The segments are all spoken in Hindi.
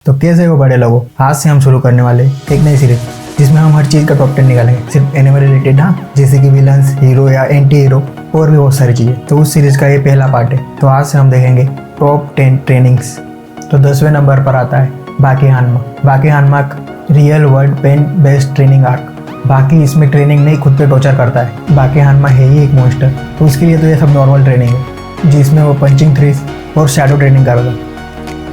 तो कैसे हो बड़े लोगों, आज से हम शुरू करने वाले एक नई सीरीज जिसमें हम हर चीज़ का टॉप 10 निकालेंगे, सिर्फ एनिमे रिलेटेड। हाँ, जैसे कि विलन्स, हीरो या एंटी हीरो और भी बहुत सारी चीज़ें। तो उस सीरीज का ये पहला पार्ट है। तो आज से हम देखेंगे टॉप 10 ट्रेनिंग्स। तो 10वें नंबर पर आता है बाकी हानमा। बाकी हानमा real world pain based training arc. बाकी इसमें ट्रेनिंग नहीं, खुद पे टॉर्चर करता है। बाकी हानमा है ही एक मॉन्स्टर, तो उसके लिए तो ये सब नॉर्मल ट्रेनिंग है, जिसमें वो पंचिंग थ्रीज और शैडो ट्रेनिंग करता है।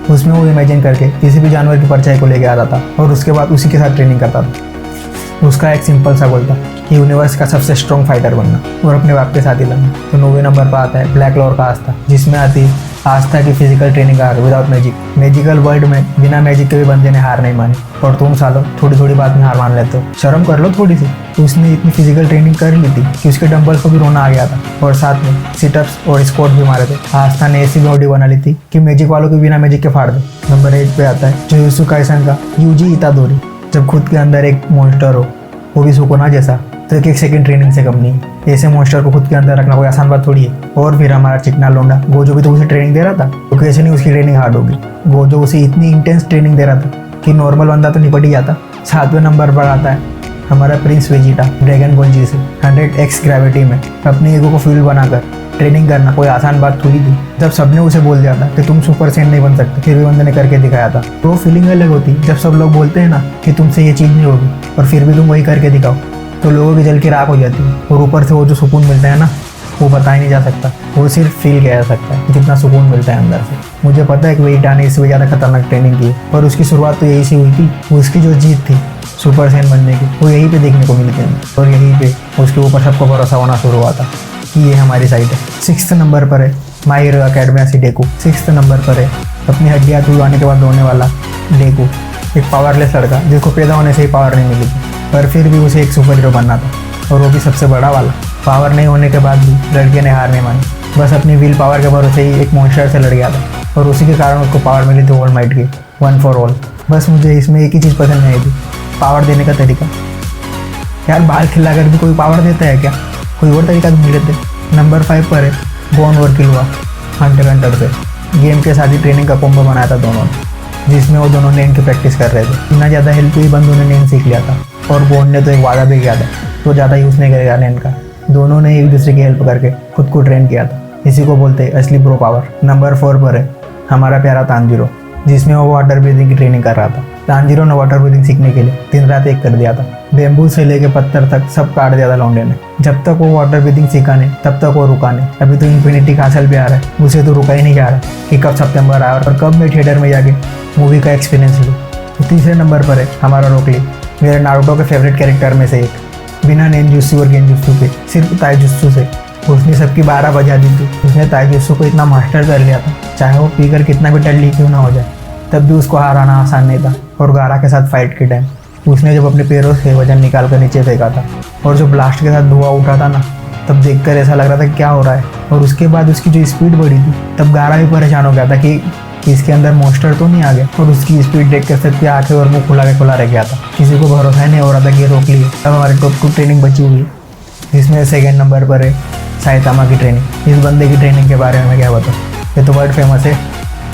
उसमें वो इमेजिन करके किसी भी जानवर की परछाई को लेके आता था और उसके बाद उसी के साथ ट्रेनिंग करता था। उसका एक सिंपल सा गोल था कि यूनिवर्स का सबसे स्ट्रॉन्ग फाइटर बनना और अपने बाप के साथ ही लड़ना। तो 9वें नंबर पर आता है ब्लैक लॉर का आस्था, जिसमें आती है आस्था की physical training arc without magic. Magical world में बिना मैजिक के भी बंदे ने हार नहीं मानी, और तुम सालों थोड़ी थोड़ी बात में हार मान लेते हो, शर्म कर लो थोड़ी सी। तो उसने इतनी फिजिकल ट्रेनिंग कर ली थी कि उसके डंबल्स को भी रोना आ गया था, और साथ में सिटअप्स और स्क्वाट भी मारे थे। आस्था ने ऐसी बॉडी बना ली थी कि मैजिक वालों को बिना मैजिक के फाड़ दे। नंबर 8 पे आता है जुजुत्सु काइसन का यूजी इतादोरी। जब खुद के अंदर एक मॉन्स्टर हो, वो भी सुकोना जैसा, तो एक सेकंड ट्रेनिंग से कम नहीं है। ऐसे मॉन्स्टर को खुद के अंदर रखना कोई आसान बात थोड़ी है। और फिर हमारा चिकना लोंडा गोजो भी तो उसे ट्रेनिंग दे रहा था, तो कैसे नहीं उसकी ट्रेनिंग हार्ड होगी। गोजो उसे इतनी इंटेंस ट्रेनिंग दे रहा था कि नॉर्मल बंदा तो निपट ही जाता। 7वें नंबर पर आता है हमारा प्रिंस वेजिटा ड्रैगन बॉल जी से 100x ग्रेविटी में अपने ईगो को फ्यूल बनाकर ट्रेनिंग करना कोई आसान बात थोड़ी थी। जब सबने उसे बोल दिया था कि तुम सुपर सेंट नहीं बन सकते, फिर भी बंदे ने करके दिखाया था। तो फीलिंग अलग होती जब सब लोग बोलते हैं ना कि तुमसे ये चीज़ नहीं होगी, और फिर भी तुम वही करके दिखाओ, तो लोगों की जल की राख हो जाती है। और ऊपर से वो जो सुकून मिलता है ना, वो बताया नहीं जा सकता, वो सिर्फ फील किया जा सकता है कितना सुकून मिलता है अंदर से। मुझे पता है कि वेजिटा ने इससे भी ज़्यादा खतरनाक ट्रेनिंग की, और उसकी शुरुआत तो यही से हुई थी। उसकी जो जीत थी सुपर सेंट बनने की, वो यहीं पे देखने को मिली थी, और यहीं पे उसके ऊपर सबको भरोसा होना शुरू हुआ था कि ये हमारी साइड है। 6th नंबर पर है माय हीरो अकेडमिया से डेकू। 6th नंबर पर है अपनी हड्डियाँ तुड़वाने के बाद रोने वाला डेकू, एक पावरलेस लड़का जिसको पैदा होने से ही पावर नहीं मिली थी, पर फिर भी उसे एक सुपर हीरो बनना था, और वो भी सबसे बड़ा वाला। पावर नहीं होने के बाद भी लड़के ने हार नहीं मानी, बस अपनी विल पावर के भरोसे ही एक मॉन्स्टर से लड़ गया था, और उसी के कारण उसको पावर मिली थी ऑल माइट की, वन फॉर ऑल। बस मुझे इसमें एक ही चीज़ पसंद नहीं आई थी, पावर देने का तरीका। यार बाल खिलाकर भी कोई पावर देता है क्या? कोई और तरीका तो मिल लेते। नंबर 5 पर है बॉन और किलवा हंटर हंटर से। गेम के साथ ही ट्रेनिंग का कॉम्बो बनाया था दोनों ने, जिसमें वो दोनों नेन की प्रैक्टिस कर रहे थे। इतना ज़्यादा हेल्प हुई बंदों ने नेन सीख लिया था, और बॉन ने तो एक वादा भी किया था तो ज़्यादा यूज़ नहीं करेगा नेन का। दोनों ने एक दूसरे की हेल्प करके खुद को ट्रेन किया था, इसी को बोलते हैं असली ब्रो पावर। नंबर 4 पर है हमारा प्यारा तांजीरो, जिसमें वो वाटर ब्रीदिंग की ट्रेनिंग कर रहा था। तांजीरो ने वाटर ब्रीदिंग सीखने के लिए दिन रात एक कर दिया था। बेम्बू से लेके पत्थर तक सब काट दिया था लौंडे ने। जब तक वो वाटर ब्रीदिंग सीखा नहीं, तब तक वो रुका नहीं। अभी तो इन्फिनिटी कासल भी आ रहा है, उसे तो रुका ही नहीं जा रहा कि कब सितंबर आए और कब मैं थिएटर में जाके मूवी का एक्सपीरियंस लूँ। तो 3रे नंबर पर है हमारा रोकली, मेरे नारुतो के फेवरेट कैरेक्टर में से एक। बिना नेनजुत्सु और गेनजुत्सु के, सिर्फ ताइजुत्सु से उसने सबकी 12 बजा दी थी। उसने ताइजुत्सु को इतना मास्टर कर लिया था, चाहे वो पीकर कितना भी टल्ली क्यों ना हो जाए, तब भी उसको हराना आसान नहीं था। और गारा के साथ फाइट के टाइम उसने जब अपने पैरों से वजन निकाल कर नीचे फेंका था, और जो ब्लास्ट के साथ धुआं उठा था ना, तब देखकर ऐसा लग रहा था क्या हो रहा है। और उसके बाद उसकी जो स्पीड बढ़ी थी, तब गारा भी परेशान हो गया था कि इसके अंदर मॉन्स्टर तो नहीं आ गया, और उसकी स्पीड देख कर सबकी आंखें और मुंह खुला के खुला रह गया था। किसी को भरोसा ही नहीं हो रहा था कि ये रोक लिए। तब हमारे टॉप 2 ट्रेनिंग बची हुई है, जिसमें 2nd नंबर पर है साइतामा की ट्रेनिंग। इस बंदे की ट्रेनिंग के बारे में क्या बताऊँ, ये तो वर्ल्ड फेमस है,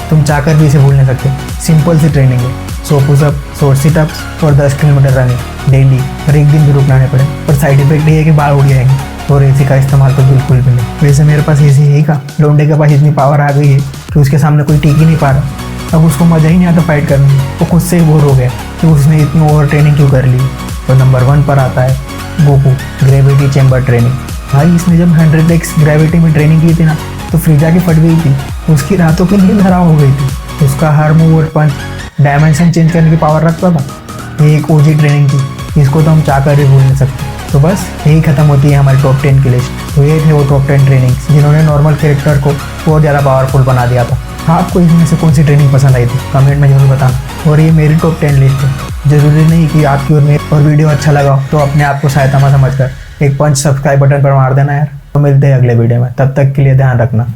तुम चाहकर भी इसे भूल नहीं सकते। सिंपल सी ट्रेनिंग है, 100 पुशअप, 100 सिटअप्स और 10 किलोमीटर रनिंग डेली, और एक दिन भी रुकना नहीं पड़े। पर साइड इफेक्ट ये है कि बाल उड़ जाएंगे, और एसी का इस्तेमाल तो बिल्कुल भी नहीं। वैसे मेरे पास एसी है ही का, लोंडे के पास इतनी पावर आ गई है कि उसके सामने कोई टिक ही नहीं पा रहा। अब उसको मज़ा ही नहीं आता फाइट करने में, वो खुद से ही बोर हो गया कि उसने इतनी ओवर ट्रेनिंग क्यों कर ली। तो नंबर 1 पर आता है गोकू ग्रेविटी चैम्बर ट्रेनिंग। भाई इसने जब 100x ग्रेविटी में ट्रेनिंग की थी ना, तो फ्रीजा की फट गई थी, उसकी रातों की नींद हराम हो गई थी। उसका हर मूव और पंच डायमेंशन चेंज करने की पावर रखता था। ये एक ओजी ट्रेनिंग थी, इसको तो हम चाहकर भी भूल नहीं सकते। तो बस यही खत्म होती है हमारी टॉप 10 की लिस्ट। तो ये थे वो टॉप 10 ट्रेनिंग्स जिन्होंने नॉर्मल कैरेक्टर को बहुत ज़्यादा पावरफुल बना दिया था। आपको इनमें से कौन सी ट्रेनिंग पसंद आई थी, कमेंट में जरूर बताना। और ये मेरी टॉप 10 लिस्ट है, ज़रूरी नहीं कि आपकी और वीडियो अच्छा लगा तो अपने आप को सहायता समझकर एक पंच सब्सक्राइब बटन पर मार देना यार। तो मिलते हैं अगले वीडियो में, तब तक के लिए ध्यान रखना।